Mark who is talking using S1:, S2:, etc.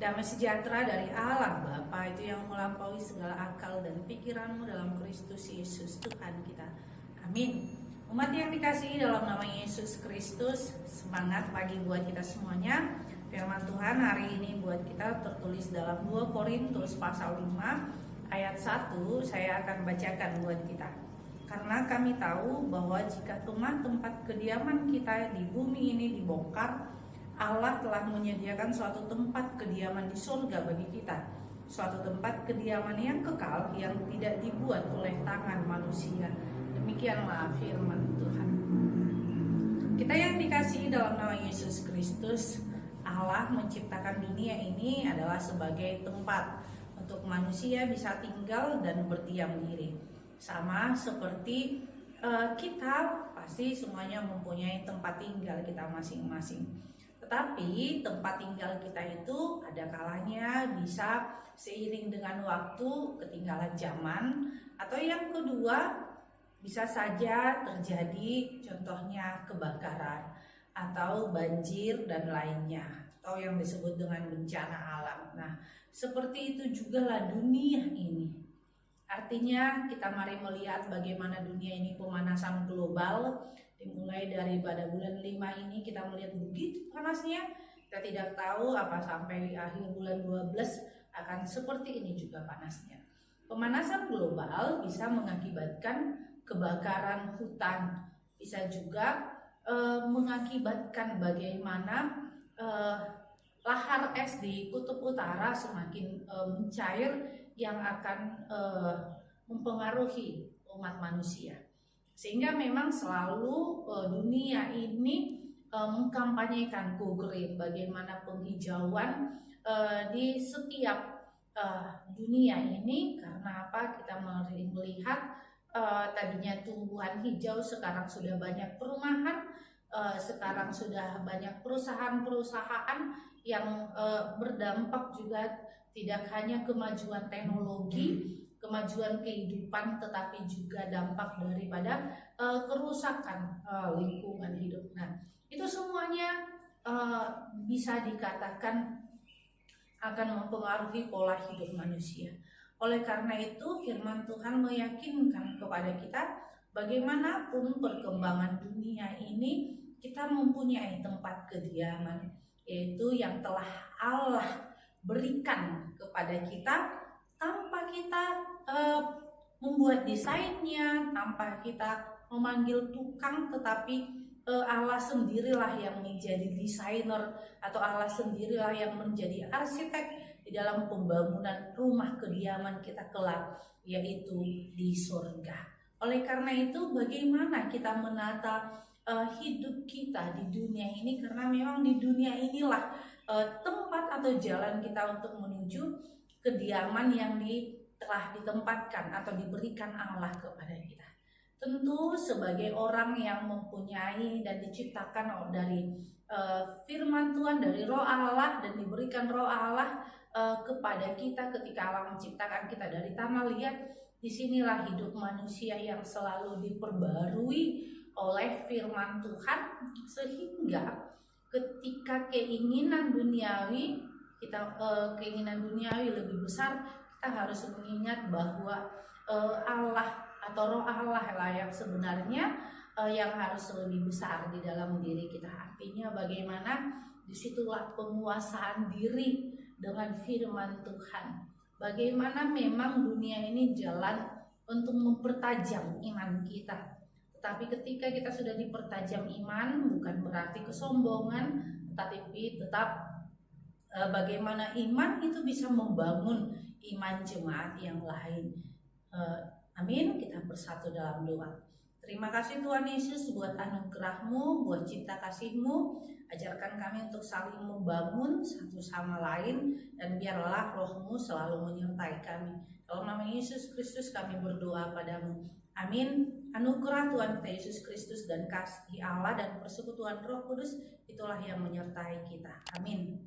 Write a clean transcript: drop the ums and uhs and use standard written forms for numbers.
S1: Damai sejahtera dari Allah Bapa itu yang melampaui segala akal dan pikiranmu dalam Kristus Yesus Tuhan kita. Amin. Umat yang dikasihi dalam nama Yesus Kristus, semangat pagi buat kita semuanya. Firman Tuhan hari ini buat kita tertulis dalam 2 Korintus pasal 5 ayat 1. Saya akan bacakan buat kita. Karena kami tahu bahwa jika rumah tempat kediaman kita di bumi ini dibongkar, Allah telah menyediakan suatu tempat kediaman di surga bagi kita, suatu tempat kediaman yang kekal yang tidak dibuat oleh tangan manusia. Demikianlah firman Tuhan. Kita yang dikasihi dalam nama Yesus Kristus, Allah menciptakan dunia ini adalah sebagai tempat untuk manusia bisa tinggal dan berdiam diri. Sama seperti kita pasti semuanya mempunyai tempat tinggal kita masing-masing. Tetapi tempat tinggal kita itu ada kalanya bisa seiring dengan waktu ketinggalan zaman, atau yang kedua bisa saja terjadi contohnya kebakaran atau banjir dan lainnya, atau yang disebut dengan bencana alam. Nah, seperti itu juga lah dunia ini. Artinya kita mari melihat bagaimana dunia ini pemanasan global. Dimulai dari pada bulan 5 ini kita melihat begitu panasnya. Kita tidak tahu apa sampai akhir bulan 12 akan seperti ini juga panasnya. Pemanasan global bisa mengakibatkan kebakaran hutan. Bisa juga mengakibatkan bagaimana lahar es di kutub utara semakin mencair yang akan mempengaruhi umat manusia. Sehingga memang selalu dunia ini mengkampanyekan go green, bagaimana penghijauan di setiap dunia ini. Karena apa? Kita melihat tadinya tumbuhan hijau, sekarang sudah banyak perumahan, sekarang sudah banyak perusahaan-perusahaan yang berdampak juga tidak hanya kemajuan teknologi, kemajuan kehidupan, tetapi juga dampak daripada kerusakan lingkungan hidup. Nah, itu semuanya bisa dikatakan akan mempengaruhi pola hidup manusia. Oleh karena itu, firman Tuhan meyakinkan kepada kita bagaimanapun perkembangan dunia ini, kita mempunyai tempat kediaman, yaitu yang telah Allah berikan kepada kita tanpa kita membuat desainnya, tanpa kita memanggil tukang, tetapi Allah sendirilah yang menjadi desainer, atau Allah sendirilah yang menjadi arsitek di dalam pembangunan rumah kediaman kita kelak, yaitu di surga. Oleh karena itu, bagaimana kita menata hidup kita di dunia ini, karena memang di dunia inilah tempat atau jalan kita untuk menuju kediaman yang telah ditempatkan atau diberikan Allah kepada kita. Tentu sebagai orang yang mempunyai dan diciptakan dari firman Tuhan, dari Roh Allah, dan diberikan Roh Allah kepada kita ketika Allah menciptakan kita dari tanah liat. Disinilah hidup manusia yang selalu diperbarui oleh firman Tuhan, sehingga ketika keinginan duniawi lebih besar, kita harus mengingat bahwa Allah atau Roh Allah lah yang sebenarnya yang harus lebih besar di dalam diri kita. Artinya bagaimana disitulah penguasaan diri dengan firman Tuhan. Bagaimana memang dunia ini jalan untuk mempertajam iman kita. Tetapi ketika kita sudah dipertajam iman, bukan berarti kesombongan, tetapi tetap bagaimana iman itu bisa membangun iman jemaat yang lain. Amin. Kita bersatu dalam doa. Terima kasih Tuhan Yesus buat anugerah-Mu, buat cinta kasih-Mu. Ajarkan kami untuk saling membangun satu sama lain, dan biarlah Roh-Mu selalu menyertai kami. Dalam nama Yesus Kristus kami berdoa padamu. Amin. Anugerah Tuhan kita Yesus Kristus dan kasih Allah dan persekutuan Roh Kudus itulah yang menyertai kita. Amin.